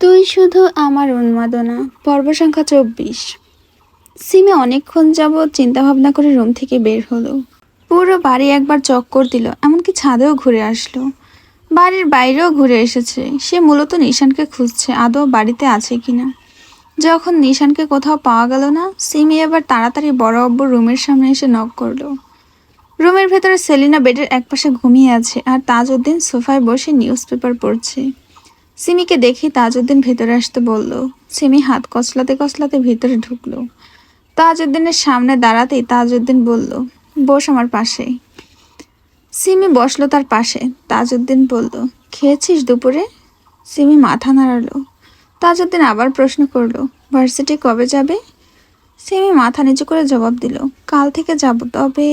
তুই শুধু আমার উন্মাদনা। পর্ব সংখ্যা 24। সিমি অনেকক্ষণ যাবৎ চিন্তাভাবনা করে রুম থেকে বের হলো। পুরো বাড়ি একবার চক্কর দিল, এমনকি ছাদেও ঘুরে আসলো। বাড়ির বাইরেও ঘুরে এসেছে। সে মূলত নিশানকে খুঁজছে আদৌ বাড়িতে আছে কিনা। যখন নিশানকে কোথাও পাওয়া গেল না, সিমি এবার তাড়াতাড়ি বড় আব্বুর রুমের সামনে এসে নক করলো। রুমের ভেতরে সেলিনা বেডের একপাশে ঘুমিয়ে আছে আর তাজউদ্দিন সোফায় বসে নিউজ পেপার পড়ছে। সিমিকে দেখে তাজউদ্দিন ভেতরে আসতে বলল। সিমি হাত কচলাতে কচলাতে ভেতরে ঢুকলো। তাজউদ্দিনের সামনে দাঁড়াতেই তাজউদ্দিন বলল, বস আমার পাশে। সিমি বসলো তার পাশে। তাজউদ্দিন বলল, খেয়েছিস দুপুরে? সিমি মাথা নাড়ালো। তাজউদ্দিন আবার প্রশ্ন করলো, ভার্সিটি কবে যাবে? সিমি মাথা নিচু করে জবাব দিল, কাল থেকে যাব। তবে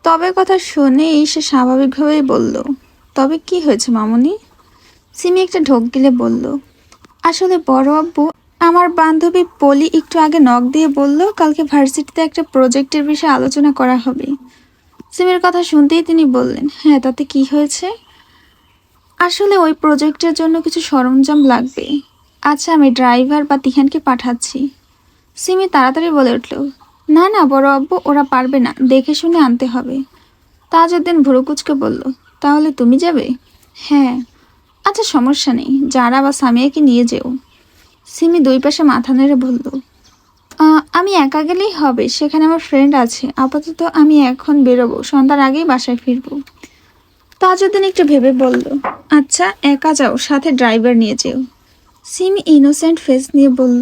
তবে কথা শুনেই সে স্বাভাবিকভাবেই বলল, তবে কি হয়েছে মামুনি? সিমি একটা ঢোক গিলে বলল, আসলে বড় আব্বু, আমার বান্ধবী পলি একটু আগে নক দিয়ে বলল কালকে ভার্সিটিতে একটা প্রজেক্টের বিষয়ে আলোচনা করা হবে। সিমির কথা শুনতেই তিনি বললেন, হ্যাঁ তাতে কি হয়েছে? আসলে ওই প্রজেক্টের জন্য কিছু সরঞ্জাম লাগবে। আচ্ছা, আমি ড্রাইভার বা তিহানকে পাঠাচ্ছি। সিমি তাড়াতাড়ি বলে উঠল, না না বড় আব্বু, ওরা পারবে না, দেখে শুনে আনতে হবে। তাজউদ্দিন ভুরু কুঁচকে বলল, তাহলে তুমি যাবে? হ্যাঁ। আচ্ছা সমস্যা নেই, যারা বা সামিয়াকে নিয়ে যেও। সিমি দুই পাশে মাথা নেড়ে বলল, আমি একা গেলেই হবে, সেখানে আমার ফ্রেন্ড আছে। আপাতত আমি এখন বেরোবো, সন্ধ্যার আগেই বাসায় ফিরবো। তাজউদ্দিন একটু ভেবে বলল, আচ্ছা একা যাও, সাথে ড্রাইভার নিয়ে যেও। সিমি ইনোসেন্ট ফেস নিয়ে বলল,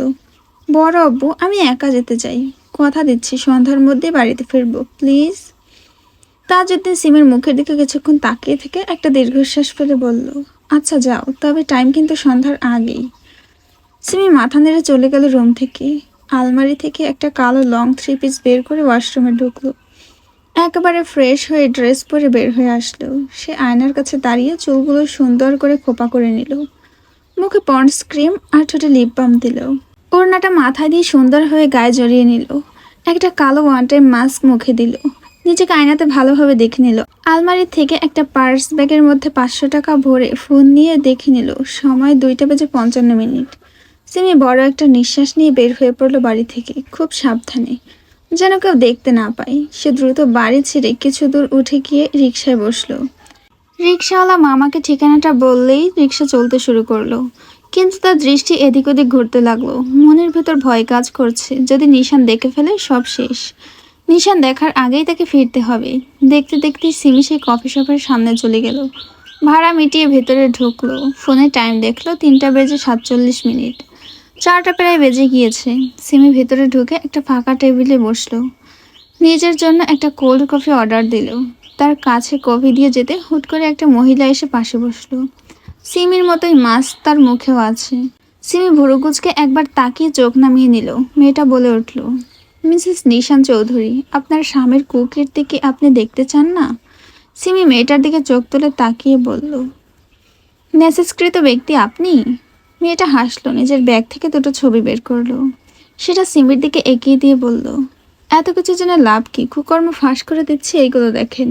বড় আব্বু, আমি একা যেতে চাই। কথা দিচ্ছি সন্ধ্যার মধ্যে বাড়িতে ফিরবো, প্লিজ। তাজউদ্দিন সিমের মুখের দিকে কিছুক্ষণ তাকিয়ে থেকে একটা দীর্ঘশ্বাস ফেলে বলল, আচ্ছা যাও, তবে টাইম কিন্তু সন্ধ্যার আগেই। সিমি মাথা নেড়ে চলে গেল রুম থেকে। আলমারি থেকে একটা কালো লং 3 পিস বের করে ওয়াশরুমে ঢুকলো। একেবারে ফ্রেশ হয়ে ড্রেস পরে বের হয়ে আসলো। সে আয়নার কাছে দাঁড়িয়ে চুলগুলো সুন্দর করে খোপা করে নিল। মুখে পন্ডস ক্রিম আর ঠোঁটে লিপ বাম দিল। ওড়নাটা মাথায় দিয়ে সুন্দর হয়ে গায়ে জড়িয়ে নিল। একটা কালো ওয়ান টাইম মাস্ক মুখে দিল। নিজেকে আয়নাতে ভালোভাবে দেখে নিল। আলমারি থেকে একটা পার্স ব্যাগের মধ্যে 500 টাকা ভরে ফোন নিয়ে দেখে নিল। সময় 2টা বেজে 55 মিনিট। সিমি বড় একটা নিঃশ্বাস নিয়ে বের হয়ে পড়লো বাড়ি থেকে, খুব সাবধানে, যেন কেউ দেখতে না পায়। সে দ্রুত বাড়ি ছেড়ে কিছু দূর উঠে গিয়ে রিকশায় বসলো। রিকশাওয়ালা মামাকে ঠিকানাটা বললেই রিকশা চলতে শুরু করলো। কিন্তু তার দৃষ্টি এদিক ওদিক ঘুরতে লাগলো। মনের ভেতর ভয় কাজ করছে, যদি নিশান দেখে ফেলে সব শেষ। নিশান দেখার আগেই তাকে ফিরতে হবে। দেখতে দেখতে সিমি সেই কফি শপের সামনে চলে গেল। ভাড়া মিটিয়ে ভেতরে ঢুকলো। ফোনে টাইম দেখলো 3টা বেজে 47 মিনিট। 4টা প্রায় বেজে গিয়েছে। সিমি ভেতরে ঢুকে একটা ফাঁকা টেবিলে বসলো। নিজের জন্য একটা কোল্ড কফি অর্ডার দিল। তার কাছে কফি দিয়ে যেতে হুট করে একটা মহিলা এসে পাশে বসলো। সিমির মতোই মাস্ক তার মুখেও আছে। সিমি ভুরুকুচকে একবার তাকিয়ে চোখ নামিয়ে নিল। মেয়েটা বলে উঠল, মিসেস নিশান চৌধুরী, আপনার স্বামীর কুকীর্তি কি আপনি দেখতে চান না? সিমি মেয়েটার দিকে চোখ তুলে তাকিয়ে বলল, মেসেজকৃত ব্যক্তি আপনি? মেয়েটা হাসলো, নিজের ব্যাগ থেকে দুটো ছবি বের করলো। সেটা সিমির দিকে এগিয়ে দিয়ে বলল, এত কিছু জেনে লাভ কি, কুকর্ম ফাঁস করে দিচ্ছি, এইগুলো দেখেন।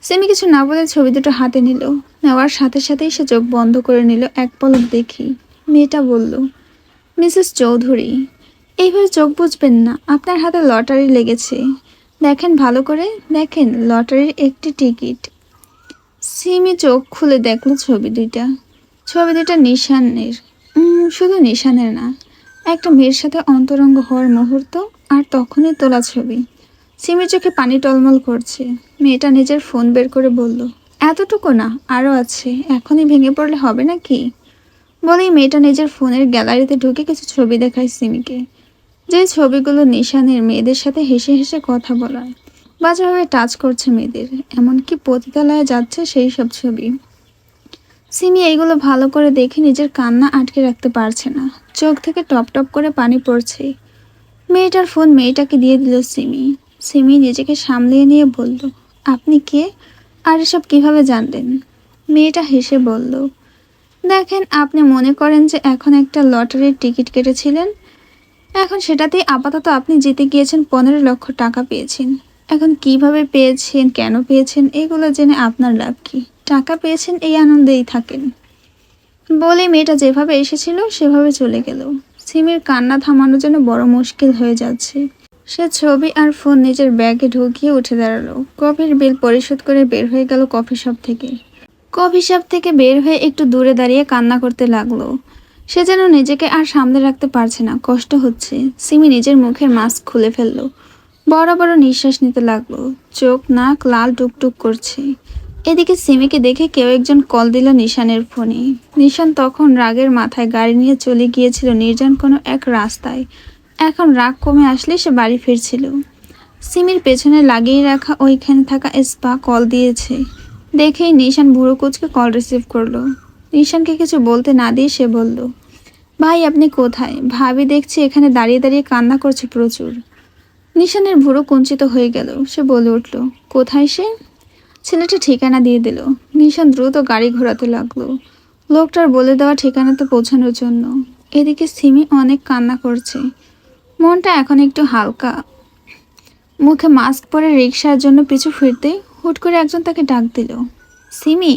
সিমি কিছু না বলে ছবি দুটো হাতে নিল। নেওয়ার সাথে সাথেই সে চোখ বন্ধ করে নিল এক পলক দেখি। মেয়েটা বলল, মিসেস চৌধুরী, এইভাবে চোখ বুঝবেন না, আপনার হাতে লটারি লেগেছে। দেখেন ভালো করে, দেখেন লটারির একটি টিকিট। সিমি চোখ খুলে দেখলো ছবি দুইটা। ছবি দুইটা নিশানের। শুধু নিশানের না, একটা মেয়ের সাথে অন্তরঙ্গ হওয়ার মুহূর্ত, আর তখনই তোলা ছবি। সিমির চোখে পানি টলমল করছে। মেয়েটা নিজের ফোন বের করে বলল, এতটুকু না, আরও আছে, এখনই ভেঙে পড়লে হবে নাকি? বলেই মেয়েটা নিজের ফোনের গ্যালারিতে ঢুকে কিছু ছবি দেখায় সিমিকে। যে ছবিগুলো নিশানের মেয়েদের সাথে হেসে হেসে কথা বলা, বাজেভাবে টাচ করছে মেয়েদের, এমনকি পতিতালয়ে যাচ্ছে সেই সব ছবি। সিমি এইগুলো ভালো করে দেখে নিজের কান্না আটকে রাখতে পারছে না। চোখ থেকে টপ টপ করে পানি পড়ছে। মেয়েটার ফোন মেয়েটাকে দিয়ে দিল সিমি। সিমি নিজেকে সামলিয়ে নিয়ে বলল, আপনি কে, আর এসব কিভাবে জানলেন? মেয়েটা হেসে বলল, দেখেন, আপনি মনে করেন যে এখন একটা লটারির টিকিট কেটেছিলেন, এখন সেটাতেই আপাতত আপনি জিতে গিয়েছেন, 15 লক্ষ টাকা পেয়েছেন। এখন কিভাবে পেয়েছেন, কেন পেয়েছেন, এগুলো জেনে আপনার লাভ কি? টাকা পেয়েছেন, এই আনন্দেই থাকেন। বলে মেয়েটা যেভাবে এসেছিল সেভাবে চলে গেল। সিমির কান্না থামানোর জন্য বড় মুশকিল হয়ে যাচ্ছে। সে ছবি আর ফোন নিজের ব্যাগে ঢুকিয়ে উঠে দাঁড়ালো। কফির বিল পরিশোধ করে বের হয়ে গেল কফি শপ থেকে। কফি শপ থেকে বের হয়ে একটু দূরে দাঁড়িয়ে কান্না করতে লাগলো। সে যেন নিজেকে আর সামনে রাখতে পারছে না, কষ্ট হচ্ছে। সিমি নিজের মুখের মাস্ক খুলে ফেললো। বড় বড় নিঃশ্বাস নিতে লাগলো। চোখ নাক লাল টুকটুক করছে। এদিকে সিমিকে দেখে কেউ একজন কল দিল নিশানের ফোনে। নিশান তখন রাগের মাথায় গাড়ি নিয়ে চলে গিয়েছিল নির্জন কোনো এক রাস্তায়। এখন রাগ কমে আসলে সে বাড়ি ফিরছিল। সিমির পেছনে লাগিয়ে রাখা ওইখানে থাকা স্পা কল দিয়েছে। দেখেই নিশান ভুরু কুচকে কল রিসিভ করলো। নিশানকে কিছু বলতে না দিয়ে সে বলল, ভাই আপনি কোথায়? ভাবি দেখছি এখানে দাঁড়িয়ে দাঁড়িয়ে কান্না করছে প্রচুর। নিশানের ভুরু কুঞ্চিত হয়ে গেল। সে বলে উঠল, কোথায় সে? ছেলেটা ঠিকানা দিয়ে দিল। নিশান দ্রুত গাড়ি ঘোরাতে লাগলো লোকটার বলে দেওয়া ঠিকানাতে পৌঁছানোর জন্য। এদিকে সিমি অনেক কান্না করছে। মনটা এখন একটু হালকা। মুখে মাস্ক পরে রিকশার জন্য পিছু ফিরতে হুট করে একজন তাকে ডাক দিল, সিমি।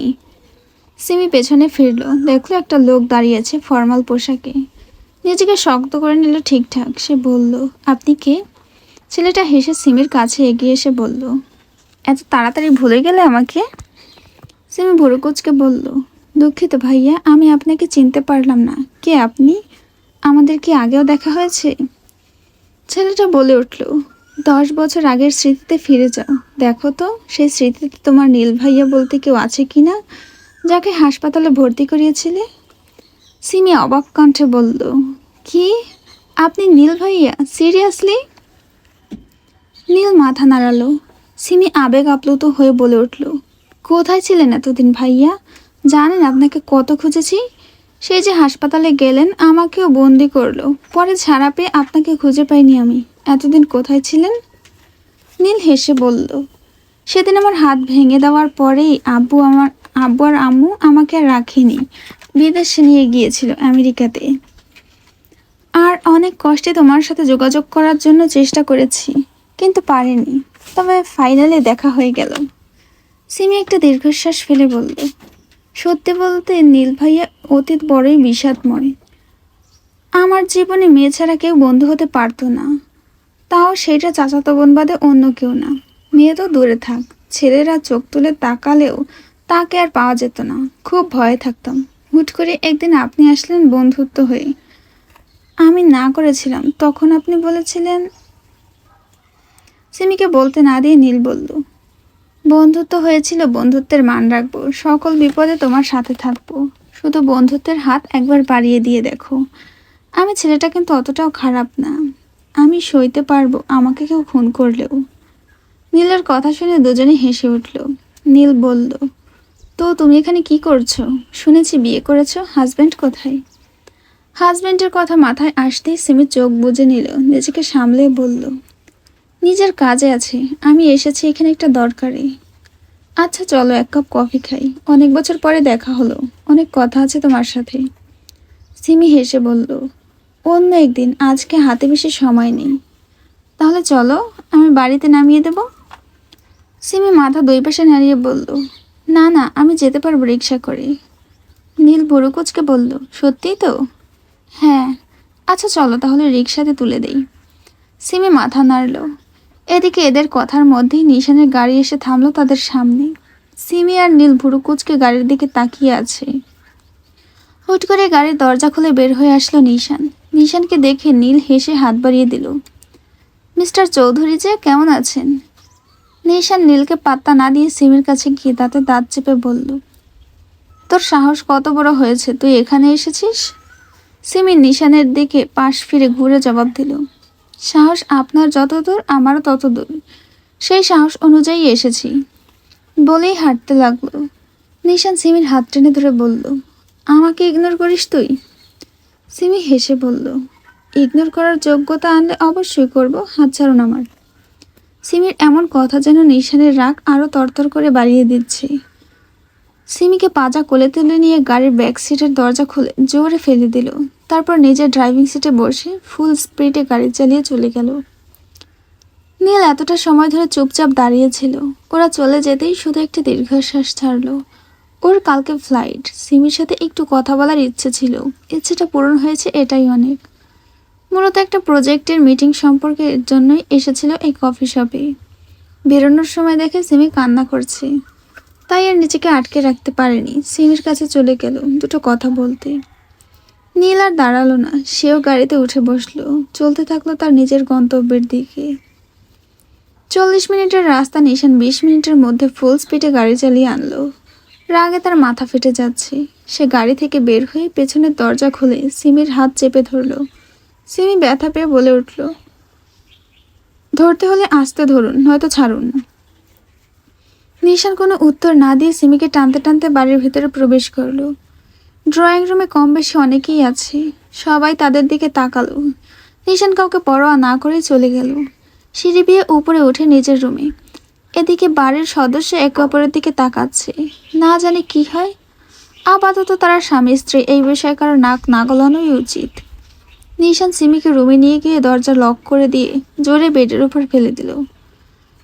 সিমি পেছনে ফিরলো, দেখলো একটা লোক দাঁড়িয়ে আছে ফর্মাল পোশাকে। নিজেকে শক্ত করে নিল ঠিকঠাক। সে বলল, আপনি কে? ছেলেটা হেসে সিমির কাছে এগিয়ে এসে বলল, এত তাড়াতাড়ি ভুলে গেলে আমাকে? সিমি ভুরু কুচকে বলল, দুঃখিত ভাইয়া, আমি আপনাকে চিনতে পারলাম না। কে আপনি? আমাদের কি আগেও দেখা হয়েছে? ছেলেটা বলে উঠল, 10 বছর আগের স্মৃতিতে ফিরে যাও। দেখো তো সেই স্মৃতিতে তোমার নীল ভাইয়া বলতে কেউ আছে কি না, যাকে হাসপাতালে ভর্তি করিয়েছিলে? সিমি অবাক কণ্ঠে বলল, কি? আপনি নীল ভাইয়া? সিরিয়াসলি? নীল মাথা নাড়ালো। সিমি আবেগ আপ্লুত হয়ে বলে উঠল, কোথায় ছিলেন এতদিন ভাইয়া? জানেন আপনাকে কত খুঁজেছি। সেই যে হাসপাতালে গেলেন, আমাকেও বন্দি করলো। পরে ছাড়া পেয়ে আপনাকে খুঁজে পাইনি আমি। এতদিন কোথায় ছিলেন? নীল হেসে বলল, সেদিন আমার হাত ভেঙে দেওয়ার পরেই আব্বু আর আম্মু আমাকে আর রাখেনি। বিদেশে নিয়ে গিয়েছিল, আমেরিকাতে। আর অনেক কষ্টে তোমার সাথে যোগাযোগ করার জন্য চেষ্টা করেছি, কিন্তু পারিনি। তবে ফাইনালে দেখা হয়ে গেল। সিমি একটা দীর্ঘশ্বাস ফেলে বলল, সত্যি বলতে নীল ভাইয়া অতীত বড়ই বিষাদময়। আমার জীবনে মেয়ে ছাড়া কেউ বন্ধু হতে পারতো না। তাও সেটা চাচাতো বোন বাদে অন্য কেউ না। মেয়ে তো দূরে থাক, ছেলেরা চোখ তুলে তাকালেও তাকে আর পাওয়া যেত না। খুব ভয়ে থাকতাম। হুট করে একদিন আপনি আসলেন বন্ধুত্ব হয়ে। আমি না করেছিলাম, তখন আপনি বলেছিলেন। সিমিকে বলতে না দিয়ে নীল বলল, বন্ধুত্ব হয়েছিল, বন্ধুত্বের মান রাখবো, সকল বিপদে তোমার সাথে থাকবো। শুধু বন্ধুত্বের হাত একবার বাড়িয়ে দিয়ে দেখো। আমি ছেলেটা কিন্তু অতটাও খারাপ না। আমি সইতে পারবো আমাকে কেউ খুন করলেও। নীলের কথা শুনে দুজনে হেসে উঠল। নীল বলল, তো তুমি এখানে কি করছো? শুনেছি বিয়ে করেছো, হাজব্যান্ড কোথায়? হাজব্যান্ডের কথা মাথায় আসতেই সিমি চোখ বুজে নিল। নিজেকে সামলে বলল, নিজের কাজে আছে, আমি এসেছি এখানে একটা দরকারে। আচ্ছা চলো এক কাপ কফি খাই, অনেক বছর পরে দেখা হলো, অনেক কথা আছে তোমার সাথে। সিমি হেসে বলল, অন্য একদিন, আজকে হাতে বেশি সময় নেই। তাহলে চলো, আমি বাড়িতে নামিয়ে দেব। সিমি মাথা দুই পাশে নাড়িয়ে বলল, না না, আমি যেতে পারবো রিক্সা করে। নীল ভুরু কুচকে বলল, সত্যিই তো? হ্যাঁ। আচ্ছা চলো তাহলে রিক্সাতে তুলে দেই। সিমি মাথা নাড়ল। এদিকে এদের কথার মধ্যেই নিশানের গাড়ি এসে থামলো তাদের সামনে। সিমি আর নীল ভুরু কুচকে গাড়ির দিকে তাকিয়ে আছে। হুট করে গাড়ির দরজা খুলে বের হয়ে আসলো নিশান। নিশানকে দেখে নীল হেসে হাত বাড়িয়ে দিল। মিস্টার চৌধুরী যে, কেমন আছেন? নিশান নীলকে পাত্তা না দিয়ে সিমির কাছে গিয়ে দাঁতে দাঁত চেপে বলল, তোর সাহস কত বড় হয়েছে, তুই এখানে এসেছিস? সিমি নিশানের দিকে পাশ ফিরে ঘুরে জবাব দিল, সাহস আপনার যত দূর আমারও তত দূর। সেই সাহস অনুযায়ী এসেছি। বলেই হাঁটতে লাগলো। নিশান সিমির হাত টেনে ধরে বলল, আমাকে ইগনোর করিস তুই? সিমি হেসে বলল, ইগনোর করার যোগ্যতা আনলে অবশ্যই করব, হাত ছাড়ুন আমার। সিমির এমন কথা যেন নিশানের রাগ আরও তরতর করে বাড়িয়ে দিচ্ছে। সিমিকে পাজা কোলে তুলে নিয়ে গাড়ির ব্যাক সিটের দরজা খুলে জোরে ফেলে দিল। তারপর নিজের ড্রাইভিং সিটে বসে ফুল স্পিডে গাড়ি চালিয়ে চলে গেল। নীল এতটা সময় ধরে চুপচাপ দাঁড়িয়েছিল। ওরা চলে যেতেই শুধু একটি দীর্ঘশ্বাস ছাড়ল। ওর কালকে ফ্লাইট। সিমির সাথে একটু কথা বলার ইচ্ছে ছিল, ইচ্ছেটা পূরণ হয়েছে, এটাই অনেক। মূলত একটা প্রজেক্টের মিটিং সম্পর্কের জন্যই এসেছিল এই কফি শপে। বেরোনোর সময় দেখে সিমি কান্না করছে, তাই আর নিজেকে আটকে রাখতে পারেনি, সিমির কাছে চলে গেল দুটো কথা বলতে। নীল আর দাঁড়ালো না, সেও গাড়িতে উঠে বসলো, চলতে থাকলো তার নিজের গন্তব্যের দিকে। 40 মিনিটের রাস্তা নিশান 20 মিনিটের মধ্যে ফুল স্পিডে গাড়ি চালিয়ে আনলো। রাগে তার মাথা ফেটে যাচ্ছে। সে গাড়ি থেকে বের হয়ে পেছনের দরজা খুলে সিমির হাত চেপে ধরলো। সিমি ব্যথা পেয়ে বলে উঠল, ধরতে হলে আস্তে ধরুন, নয়তো ছাড়ুন। নিশান কোনো উত্তর না দিয়ে সিমিকে টানতে টানতে বাড়ির ভেতরে প্রবেশ করলো। ড্রয়িং রুমে কম বেশি অনেকেই আছে, সবাই তাদের দিকে তাকালো। নিশান কাউকে পরোয়া না করে চলে গেল। সিঁড়ি বেয়ে উপরে উঠে নিজের রুমে। এদিকে বাড়ির সদস্য একে অপরের দিকে তাকাচ্ছে, না জানি কি হয়। আপাতত তারা স্বামী স্ত্রী, এই বিষয়ে কারো নাক না গলানোই উচিত। নিশান সিমিকে রুমে নিয়ে গিয়ে দরজা লক করে দিয়ে জোরে বেডের উপর ফেলে দিল।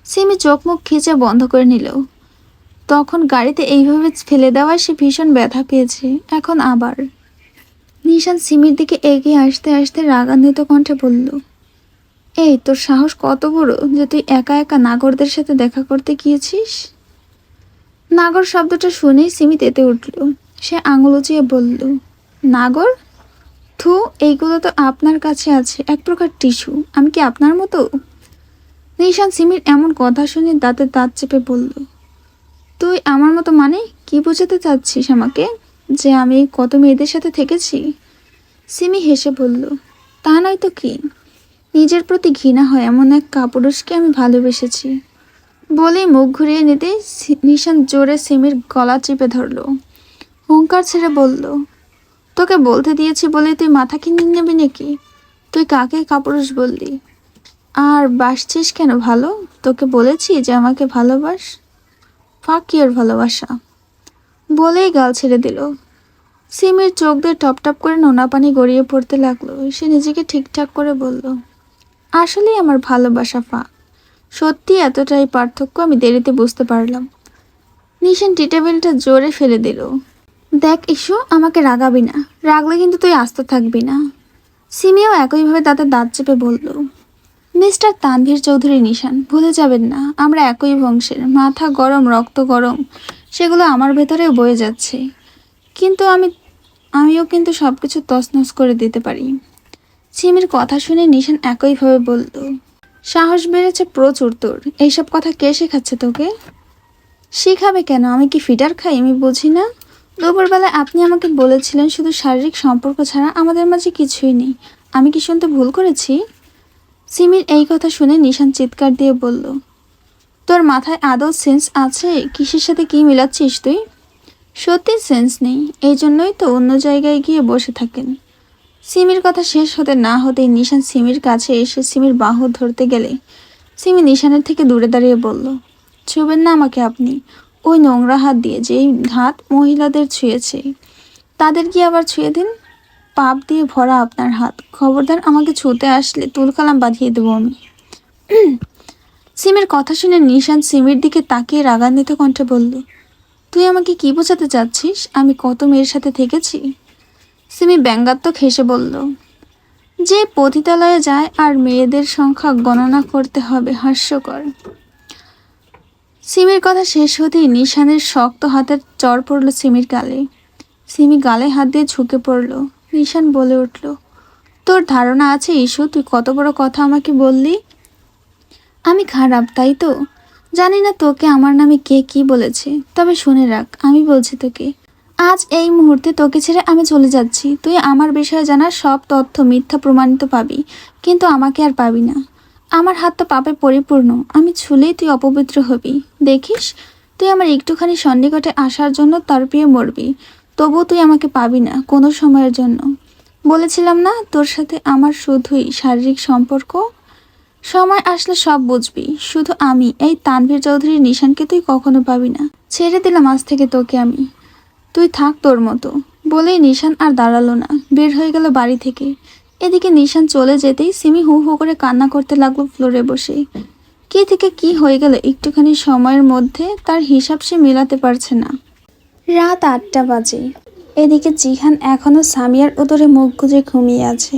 সিমি চোখ মুখ খিচে বন্ধ করে নিল। তখন গাড়িতে এইভাবে ফেলে দেওয়ায় সে ভীষণ ব্যথা পেয়েছে, এখন আবার। নিশান সিমির দিকে এগিয়ে আসতে আসতে রাগান্বিত কণ্ঠে বলল, এই তোর সাহস কত বড় যে তুই একা একা নাগরদের সাথে দেখা করতে গিয়েছিস? নাগর শব্দটা শুনেই সিমি তেতে উঠল। সে আঙুল উঁচিয়ে বলল, নাগর? থু, এইগুলো তো আপনার কাছে আছে, এক প্রকার টিস্যু। আমি কি আপনার মতো? নিশান সিমির এমন কথা শুনে দাঁতে দাঁত চেপে বলল, তুই আমার মতো মানে কি বোঝাতে চাচ্ছিস আমাকে, যে আমি কত মেয়েদের সাথে থেকেছি? সিমি হেসে বলল, তা নয় তো কি, নিজের প্রতি ঘৃণা হয় এমন এক কাপুরুষকে আমি ভালোবেসেছি। বলেই মুখ ঘুরিয়ে নিতে নিশান জোরে সিমির গলা চেপে ধরল। হুঙ্কার ছেড়ে বলল, তোকে বলতে দিয়েছি বলে তুই মাথা কিনে নেবি নাকি? তুই কাকে কাপুরুষ বললি? আর বাসছিস কেন ভালো? তোকে বলেছি যে আমাকে ভালোবাস। ফাঁক ইয়োর ভালোবাসা। বলেই গাল ছেড়ে দিল। সিমির চোখ দিয়ে টপ টপ করে নোনা পানি গড়িয়ে পড়তে লাগলো। সে নিজেকে ঠিকঠাক করে বলল, আসলেই আমার ভালোবাসা ফাঁক। সত্যি এতটাই পার্থক্য আমি দেরিতে বুঝতে পারলাম। নিশান টি টেবিলটা জোরে ফেলে দিল। দেখ ইস্যু, আমাকে রাগাবি না, রাগলে কিন্তু তুই আস্ত থাকবি না। সিমিও একইভাবে তাতে দাঁত চেপে বলল, মিস্টার তানভীর চৌধুরী নিশান, ভুলে যাবেন না আমরা একই বংশের। মাথা গরম, রক্ত গরম, সেগুলো আমার ভেতরেও বয়ে যাচ্ছে। কিন্তু আমিও কিন্তু সব কিছু তছনছ করে দিতে পারি। সিমির কথা শুনে নিশান একইভাবে বলল, সাহস বেড়েছে প্রচুর তোর। এইসব কথা কে শেখাচ্ছে তোকে? শিখাবে কেন? আমি কি ফিডার খাই? আমি বুঝি না। দুপুরবেলায় আপনি আমাকে বলেছিলেন শুধু শারীরিক সম্পর্ক ছাড়া আমাদের মাঝে কিছুই নেই। আমি কি শুনতে ভুল করেছি? সিমির এই কথা শুনে নিশান চিৎকার দিয়ে বলল, তোর মাথায় আদৌ সেন্স আছে? কিসের সাথে কি মিলাচ্ছিস তুই? সত্যি সেন্স নেই, এই জন্যই তো অন্য জায়গায় গিয়ে বসে থাকেন। সিমির কথা শেষ হতে না হতেই নিশান সিমির কাছে এসে সিমির বাহু ধরতে গেলে সিমি নিশানের থেকে দূরে দাঁড়িয়ে বলল, ছুবেন না আমাকে আপনি। ওই নোংরা হাত দিয়ে, যেই হাত মহিলাদের ছুঁয়েছে তাদের কি আবার ছুঁয়ে দিন। পাপ দিয়ে ভরা আপনার হাত, খবরদার আমাকে ছুঁতে আসলে তুলকালাম বাঁধিয়ে দেবো আমি। সিমির কথা শুনে নিশান সিমির দিকে তাকিয়ে রাগান্বিত কণ্ঠে বলল, তুই আমাকে কি বোঝাতে চাচ্ছিস? আমি কত মেয়ের সাথে থেকেছি? সিমি ব্যঙ্গাত্মক হেসে বলল, যে পতিতালয়ে যায় আর মেয়েদের সংখ্যা গণনা করতে হবে, হাস্যকর। সিমির কথা শেষ হতেই নিশানের শক্ত হাতের চড় পড়ল সিমির গালে। সিমি গালে হাত দিয়ে ঝুঁকে পড়ল। নিশান বলে উঠল, তোর ধারণা আছে ইস্যু তুই কত বড় কথা আমাকে বললি? আমি খারাপ তাই তো? জানি না তোকে আমার নামে কে কি বলেছে, তবে শুনে রাখ, আমি বলছি তোকে, আজ এই মুহূর্তে তোকে ছেড়ে আমি চলে যাচ্ছি। তুই আমার বিষয়ে জানা সব তথ্য মিথ্যা প্রমাণিত পাবি, কিন্তু আমাকে আর পাবি না। আমার হাত তো পাপে পরিপূর্ণ, আমি ছুলেই তুই অপবিত্র হবি। দেখিস, তুই আমার একটুখানি সন্নিকটে আসার জন্য তরপিয়ে মরবি, তবুও তুই আমাকে পাবি না কোনো সময়ের জন্য। বলেছিলাম না তোর সাথে আমার শুধুই শারীরিক সম্পর্ক? সময় আসলে সব বুঝবি। শুধু আমি, এই তানভীর চৌধুরী নিশানকে তুই কখনো পাবি না। ছেড়ে দিলাম আজ থেকে তোকে আমি, তুই থাক তোর মতো। বলেই নিশান আর দাঁড়ালো না, বের হয়ে গেল বাড়ি থেকে। এদিকে নিশান চলে যেতেই সিমি হু হু করে কান্না করতে লাগলো ফ্লোরে বসে। কি থেকে কি হয়ে গেল একটুখানি সময়ের মধ্যে, তার হিসাব সে মেলাতে পারছে না। রাত 8টা বাজে। এদিকে জিহান এখনো সামিয়ার উদরে মুখ গুজে ঘুমিয়ে আছে।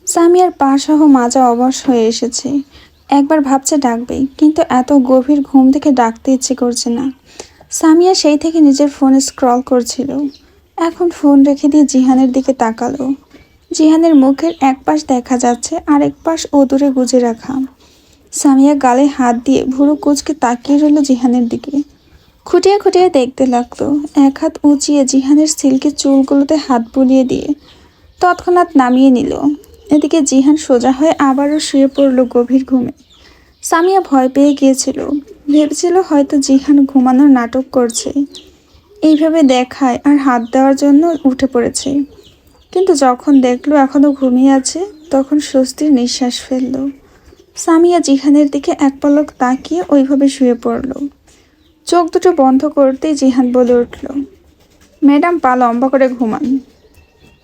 সামিয়ার পা সহ মাজা অবশ হয়ে এসেছে। একবার ভাবছে ডাকবে, কিন্তু এত গভীর ঘুম থেকে ডাকতে ইচ্ছে করছে না। সামিয়া সেই থেকে নিজের ফোনে স্ক্রল করছিল। এখন ফোন রেখে দিয়ে জিহানের দিকে তাকালো। জিহানের মুখের এক পাশ দেখা যাচ্ছে, আরেক পাশ অদূরে গুজে রাখা। সামিয়া গালে হাত দিয়ে ভুরু কুঁচকে তাকিয়ে রইল জিহানের দিকে। খুঁটিয়ে খুঁটিয়ে দেখতে লাগলো। এক হাত উঁচিয়ে জিহানের সিল্কি চুলগুলোতে হাত বুলিয়ে দিয়ে তৎক্ষণাৎ নামিয়ে নিল। এদিকে জিহান সোজা হয়ে আবারও শুয়ে পড়ল গভীর ঘুমে। সামিয়া ভয় পেয়ে গিয়েছিল। ভেবেছিল হয়তো জিহান ঘুমানোর নাটক করছে, এইভাবে দেখায় আর হাত দেওয়ার জন্য উঠে পড়েছে। কিন্তু যখন দেখলো এখনো ঘুমিয়ে আছে, তখন স্বস্তির নিঃশ্বাস ফেলল। সামিয়া জিহানের দিকে এক পলক তাকিয়ে ওইভাবে শুয়ে পড়ল। চোখ দুটো বন্ধ করতেই জিহান বলে উঠল, ম্যাডাম পা লম্বা করে ঘুমান।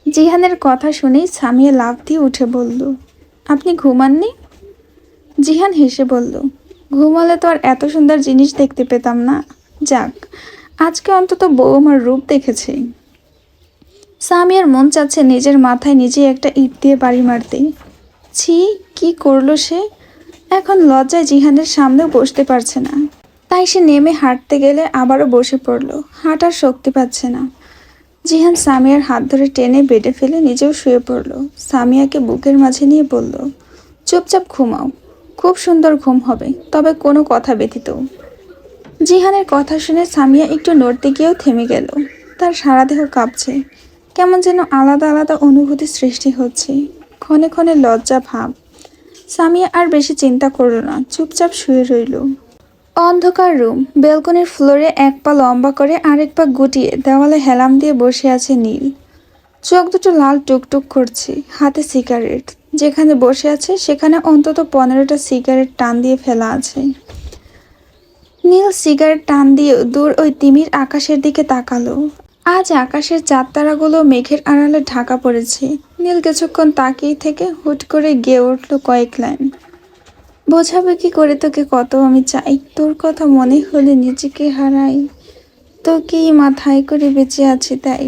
জিহানের কথা শুনেই সামিয়া লাফ দিয়ে উঠে বলল, আপনি ঘুমাননি? জিহান হেসে বলল, ঘুমালে তো আর এত সুন্দর জিনিস দেখতে পেতাম না। যাক, আজকে অন্তত বউ আমার রূপ দেখেছে। সামিয়ার মন চাচ্ছে নিজের মাথায় নিজেই একটা ইট দিয়ে বাড়ি মারতে। ছি, কি করলো সে! এখন লজ্জায় জিহানের সামনেও বসতে পারছে না। তাই সে নেমে হাঁটতে গেলে আবারও বসে পড়ল। হাঁটার শক্তি পাচ্ছে না। জিহান সামিয়ার হাত ধরে টেনে বেডে ফেলে নিজেও শুয়ে পড়ল। সামিয়াকে বুকের মাঝে নিয়ে বলল, চুপচাপ ঘুমাও, খুব সুন্দর ঘুম হবে, তবে কোনো কথা ব্যতীত। জিহানের কথা শুনে সামিয়া একটু নড়তে গিয়েও থেমে গেল। তার সারা দেহ কাঁপছে। কেমন যেন আলাদা আলাদা অনুভূতি সৃষ্টি হচ্ছে। ক্ষণে ক্ষণে লজ্জা ভাব। সামিয়া আর বেশি চিন্তা করল না, চুপচাপ শুয়ে রইল। অন্ধকার রুম। বেলকনির ফ্লোরে এক পা লম্বা করে আরেক পা গুটিয়ে দেওয়ালে হেলাম দিয়ে বসে আছে নীল। চোখ দুটো লাল টুকটুক করছে, হাতে সিগারেট। যেখানে বসে আছে সেখানে অন্তত 15টা সিগারেট টান দিয়ে ফেলা আছে। নীল সিগারেট টান দিয়ে দূর ওই তিমির আকাশের দিকে তাকালো। আজ আকাশের চাঁদ তারাগুলো মেঘের আড়ালে ঢাকা পড়েছে। নীল কিছুক্ষণ তাকিয়ে থেকে হুট করে গেয়ে উঠল কয়েক লাইন। বোঝাবে কি করে তোকে কত আমি চাই, তোর কথা মনে হলে নিজেকে হারাই, তোকেই মাথায় করে বেঁচে আছি তাই।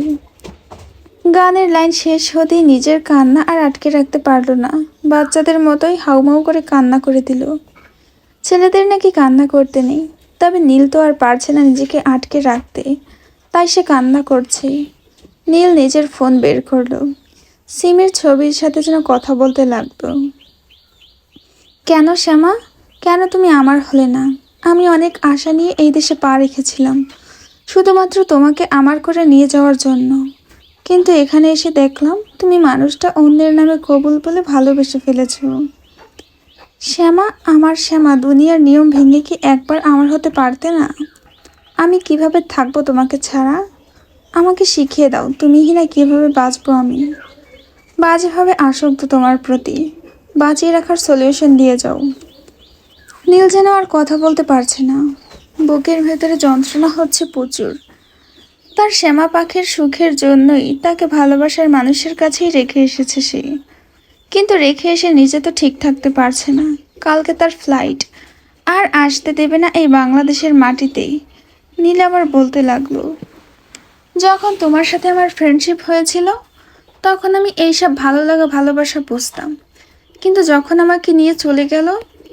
গানের লাইন শেষ হতেই নিজের কান্না আর আটকে রাখতে পারল না। বাচ্চাদের মতোই হাউমাউ করে কান্না করে দিল। ছেলেদের নাকি কান্না করতে নেই, তবে নীল তো আর পারছে না নিজেকে আটকে রাখতে, তাই সে কান্না করছে। নীল নিজের ফোন বের করলো। সিমের ছবির সাথে যেন কথা বলতে লাগলো। কেন শ্যামা, কেন তুমি আমার হলে না? আমি অনেক আশা নিয়ে এই দেশে পা রেখেছিলাম, শুধুমাত্র তোমাকে আমার করে নিয়ে যাওয়ার জন্য। কিন্তু এখানে এসে দেখলাম তুমি মানুষটা অন্যের নামে কবুল বলে ভালোবেসে ফেলেছ। শ্যামা, আমার শ্যামা, দুনিয়ার নিয়ম ভেঙে কি একবার আমার হতে পারতে না? আমি কিভাবে থাকবো তোমাকে ছাড়া? আমাকে শিখিয়ে দাও তুমিহীনা কিভাবে বাঁচবো আমি। বাজেভাবে আসক্ত তোমার প্রতি, বাঁচিয়ে রাখার সলিউশন দিয়ে যাও। নীল যেন আর কথা বলতে পারছে না। বুকের ভেতরে যন্ত্রণা হচ্ছে প্রচুর। তার শ্যামা পাখির সুখের জন্যই তাকে ভালোবাসার মানুষের কাছেই রেখে এসেছে সে। কিন্তু রেখে এসে নিজে তো ঠিক থাকতে পারছে না। কালকে তার ফ্লাইট, আর আসতে দেবে না এই বাংলাদেশের মাটিতেই। নীল আবার বলতে লাগলো, যখন তোমার সাথে আমার ফ্রেন্ডশিপ হয়েছিল তখন আমি এইসব ভালো লাগা ভালোবাসা বুঝতাম, কিন্তু যখন আমাকে নিয়ে চলে গেল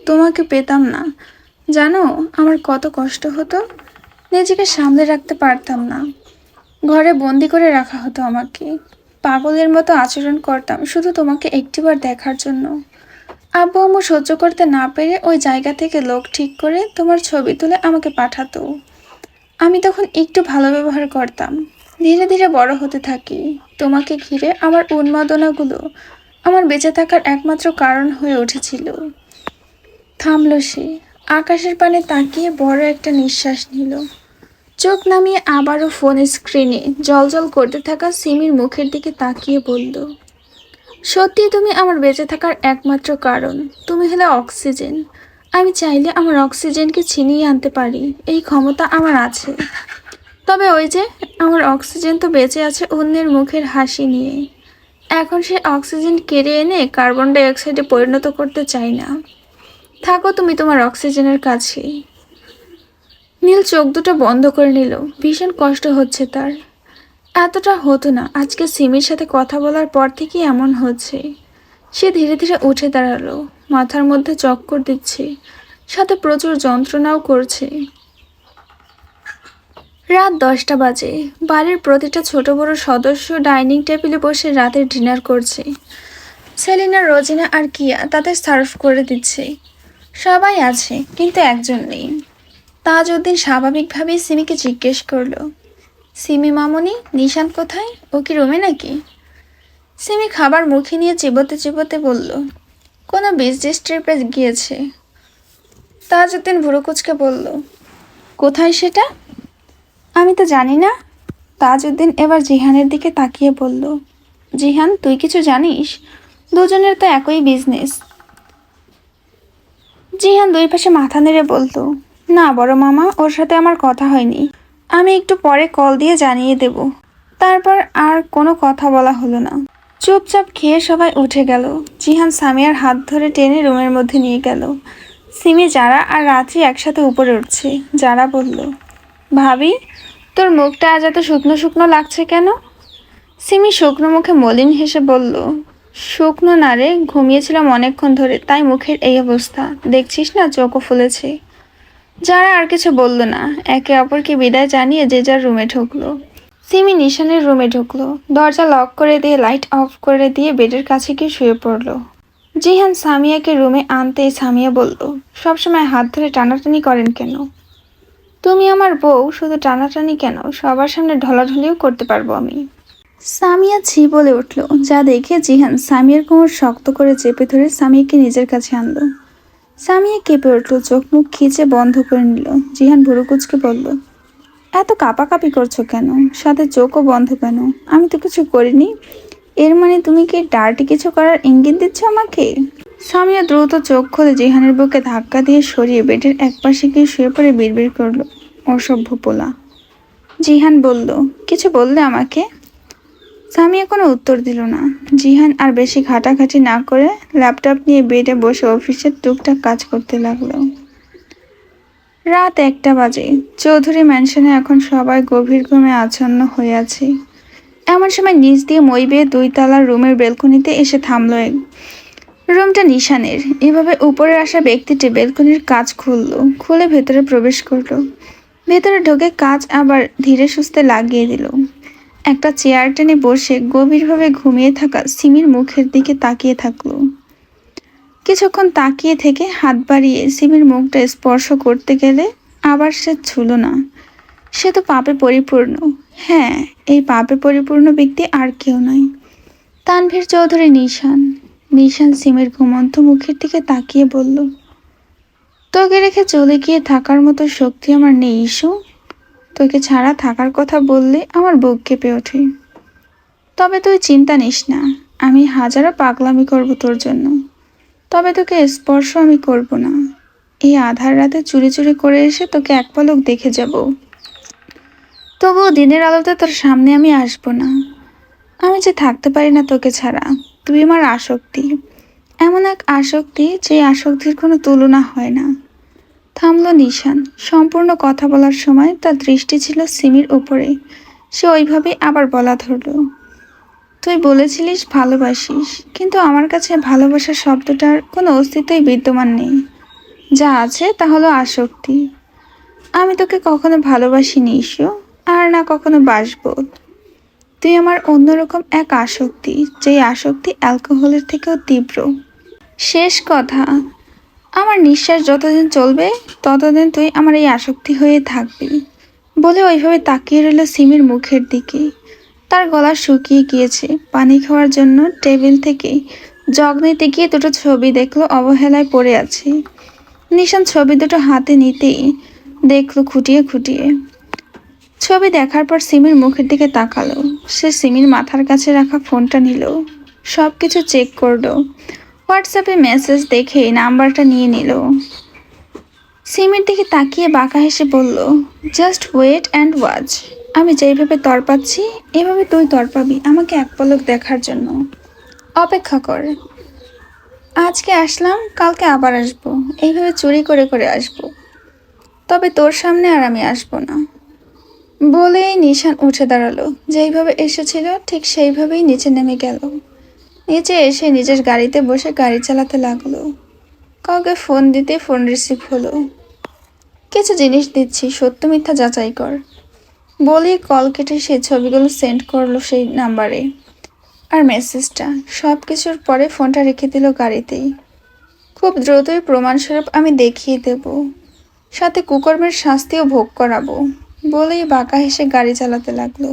তোমাকে পেতাম না। জানো আমার কত কষ্ট হতো, নিজেকে সামলে রাখতে পারতাম না। ঘরে বন্দি করে রাখা হতো আমাকে। পাগলের মতো আচরণ করতাম শুধু তোমাকে একটিবার দেখার জন্য। আব্বু আম্মু সহ্য করতে না পেরে ওই জায়গা থেকে লোক ঠিক করে তোমার ছবি তুলে আমাকে পাঠাতো। আমি তখন একটু ভালো ব্যবহার করতাম। ধীরে ধীরে বড় হতে থাকি। তোমাকে ঘিরে আমার উন্মাদনাগুলো আমার বেঁচে থাকার একমাত্র কারণ হয়ে উঠেছিল। থামল সে। আকাশের পানে তাকিয়ে বড় একটা নিঃশ্বাস নিল। চোখ নামিয়ে আবারও ফোনের স্ক্রিনে জ্বলজ্বল করতে থাকা সিমির মুখের দিকে তাকিয়ে বলল, সত্যি তুমি আমার বেঁচে থাকার একমাত্র কারণ। তুমি হলে অক্সিজেন। আমি চাইলে আমার অক্সিজেনকে ছিনিয়ে আনতে পারি, এই ক্ষমতা আমার আছে। তবে ওই যে আমার অক্সিজেন তো বেঁচে আছে অন্যের মুখের হাসি নিয়ে। এখন সে অক্সিজেন কেড়ে এনে কার্বন ডাই অক্সাইডে পরিণত করতে চাই না। থাকো তুমি তোমার অক্সিজেনের কাছে। নীল চোখ দুটো বন্ধ করে নিল। ভীষণ কষ্ট হচ্ছে তার। এতটা হতো না, আজকে সিমির সাথে কথা বলার পর থেকে এমন হচ্ছে। সে ধীরে ধীরে উঠে দাঁড়ালো। মাথার মধ্যে চক্কর দিচ্ছে, সাথে প্রচুর যন্ত্রণাও করছে। রাত 10টা বাজে। বাড়ির প্রতিটা ছোট বড় সদস্য ডাইনিং টেবিলে বসে রাতের ডিনার করছে। সেলিনা, রোজিনা আর কিয়া তাদের সার্ভ করে দিচ্ছে। সবাই আছে, কিন্তু একজন নেই। তাজউদ্দিন স্বাভাবিকভাবেই সিমিকে জিজ্ঞেস করলো, সিমি মামুনি, নিশান কোথায়? ও কি রুমে নাকি? সিমি খাবার মুখে নিয়ে চিবোতে চিবোতে বলল, কোনো বিজনেস ট্রিপে গিয়েছে। তাজউদ্দিন ভুরু কুচকে বলল, কোথায় সেটা? আমি তো জানি না। তাজউদ্দিন এবার জিহানের দিকে তাকিয়ে বলল, জিহান, তুই কিছু জানিস? দুজনের তো একই বিজনেস। জিহান দুই পাশে মাথা নেড়ে বলল, না বড় মামা, ওর সাথে আমার কথা হয়নি। আমি একটু পরে কল দিয়ে জানিয়ে দেব। তারপর আর কোনো কথা বলা হলো না। চুপচাপ খেয়ে সবাই উঠে গেল। জিহান সামিয়ার হাত ধরে টেনে রুমের মধ্যে নিয়ে গেল। সিমি, যারা আর রাত্রি একসাথে উপরে উঠছে। যারা বলল, ভাবি, তোর মুখটা আজ এত শুকনো শুকনো লাগছে কেন? সিমি শুকনো মুখে মলিন হেসে বলল, শুকনো না রে, ঘুমিয়েছিলাম অনেকক্ষণ ধরে, তাই মুখের এই অবস্থা। দেখছিস না, চোখও ফুলেছে। যারা আর কিছু বলল না, একে অপরকে বিদায় জানিয়ে যে যার রুমে ঢুকলো। সিমি নিশানের রুমে ঢুকলো। দরজা লক করে দিয়ে লাইট অফ করে দিয়ে বেডের কাছে গিয়ে শুয়ে পড়লো। জিহান সামিয়াকে রুমে আনতেই সামিয়া বলল, সবসময় হাত ধরে টানাটানি করেন কেন? তুমি আমার বউ, শুধু টানাটানি কেন, সবার সামনে ঢলাঢলিও করতে পারবো আমি। সামিয়া ছি বলে উঠল, যা দেখে জিহান সামিয়ার কোমর শক্ত করে চেপে ধরে সামিয়াকে নিজের কাছে আনলো। সামিয়া কেঁপে উঠল, চোখ মুখ খিচে বন্ধ করে নিল। জিহান ভুরু কুচকে বলল, এত কাঁপাকাঁপি করছো কেন? সাথে চোখও বন্ধ কেন? আমি তো কিছু করিনি। এর মানে তুমি কি ডার্টি কিছু করার ইঙ্গিত দিচ্ছ আমাকে? সামিয়া দ্রুত চোখ খুলে জিহানের বুকে ধাক্কা দিয়ে সরিয়ে বেডের একপাশে গিয়ে শুয়ে পড়ে বিড়বিড় করলো, অসভ্য পোলা। জিহান বলল, কিছু বললে আমাকে? সামিয়া কোনো উত্তর দিল না। জিহান আর বেশি ঘাটাঘাটি না করে ল্যাপটপ নিয়ে বেডে বসে অফিসের টুকটাক কাজ করতে লাগলো। রাত 1টা বাজে। চৌধুরী ম্যানশনে এখন সবাই গভীর ঘুমে আচ্ছন্ন হয়ে আছে। এমন সময় নিচ দিয়ে মই বেয়ে 2 তলার রুমের বেলকনিতে এসে থামলো এক। রুমটা নিশানের। এভাবে উপরে আসা ব্যক্তিটি বেলকনির কাঁচ খুলে ভেতরে প্রবেশ করলো। ভেতরে ঢোকে কাঁচ আবার ধীরে সুস্থে লাগিয়ে দিল। একটা চেয়ার টেনে বসে গভীরভাবে ঘুমিয়ে থাকা সিমির মুখের দিকে তাকিয়ে থাকলো। কিছুক্ষণ তাকিয়ে থেকে হাত বাড়িয়ে সিমির মুখটা স্পর্শ করতে গেলে আবার সে ছুলো না। সে তো পাপে পরিপূর্ণ। হ্যাঁ, এই পাপে পরিপূর্ণ ব্যক্তি আর কেউ নয়, তানভীর চৌধুরী নিশান। নিশান সিমের ঘুমন্ত মুখের দিকে তাকিয়ে বলল, তোকে রেখে চলে গিয়ে থাকার মতো শক্তি আমার নেই ইস্যু। তোকে ছাড়া থাকার কথা বললে আমার বুক কেঁপে ওঠে। তবে তুই চিন্তা নিস না, আমি হাজারো পাগলামি করব তোর জন্য। তবে তোকে স্পর্শ আমি করব না। এই আধার রাতে চুরি চুরি করে এসে তোকে এক পলক দেখে যাব। তবুও দিনের আলোতে তোর সামনে আমি আসবো না। আমি যে থাকতে পারি না তোকে ছাড়া। তুই আমার আসক্তি, এমন এক আসক্তি যে আসক্তির কোনো তুলনা হয় না। থামলো নিশান। সম্পূর্ণ কথা বলার সময় তার দৃষ্টি ছিল সিমির উপরে। সে ওইভাবে আবার বলা ধরল, তুই বলেছিলিস ভালোবাসিস, কিন্তু আমার কাছে ভালোবাসা শব্দটার কোনো অস্তিত্বই বিদ্যমান নেই। যা আছে তা হলো আসক্তি। আমি তোকে কখনো ভালোবাসিনি ইস্যু, আর না কখনো বাসবো। তুই আমার অন্যরকম এক আসক্তি, যেই আসক্তি অ্যালকোহলের থেকেও তীব্র। শেষ কথা, আমার নিঃশ্বাস যতদিন চলবে ততদিন তুই আমার এই আসক্তি হয়ে থাকবি। বলে ওইভাবে তাকিয়ে রইল সিমির মুখের দিকে। তার গলা শুকিয়ে গিয়েছে। পানি খাওয়ার জন্য টেবিল থেকে জগ নিতে গিয়ে দুটো ছবি দেখলো অবহেলায় পড়ে আছে। নিশান ছবি দুটো হাতে নিতেই দেখলো খুঁটিয়ে খুঁটিয়ে। ছবি দেখার পর সিমির মুখের দিকে তাকালো। সে সিমির মাথার কাছে রাখা ফোনটা নিল, সব কিছু চেক করলো। হোয়াটসঅ্যাপে মেসেজ দেখে নাম্বারটা নিয়ে নিল। সিমির দিকে তাকিয়ে বাঁকা হেসে বলল, জাস্ট ওয়েট অ্যান্ড ওয়াচ। আমি যেইভাবে তরপাচ্ছি এভাবে তুই তরপাবি আমাকে এক পলক দেখার জন্য। অপেক্ষা কর। আজকে আসলাম, কালকে আবার আসবো। এইভাবে চুরি করে করে আসবো। তবে তোর সামনে আর আমি আসবো না। বলেই নিশান উঠে দাঁড়ালো। যেইভাবে এসেছিল ঠিক সেইভাবেই নিচে নেমে গেল। নিচে এসে নিজের গাড়িতে বসে গাড়ি চালাতে লাগলো। কাউকে ফোন দিতে ফোন রিসিভ হলো। কিছু জিনিস দিচ্ছি, সত্য মিথ্যা যাচাই কর। বলেই কল কেটে সে ছবিগুলো সেন্ড করলো সেই নাম্বারে। আর মেসেজটা সব কিছুর পরে ফোনটা রেখে দিল গাড়িতেই। খুব দ্রুতই প্রমাণস্বরূপ আমি দেখিয়ে দেব, সাথে কুকর্মের শাস্তিও ভোগ করাবো, বলেই বাঁকা হেসে গাড়ি চালাতে লাগলো।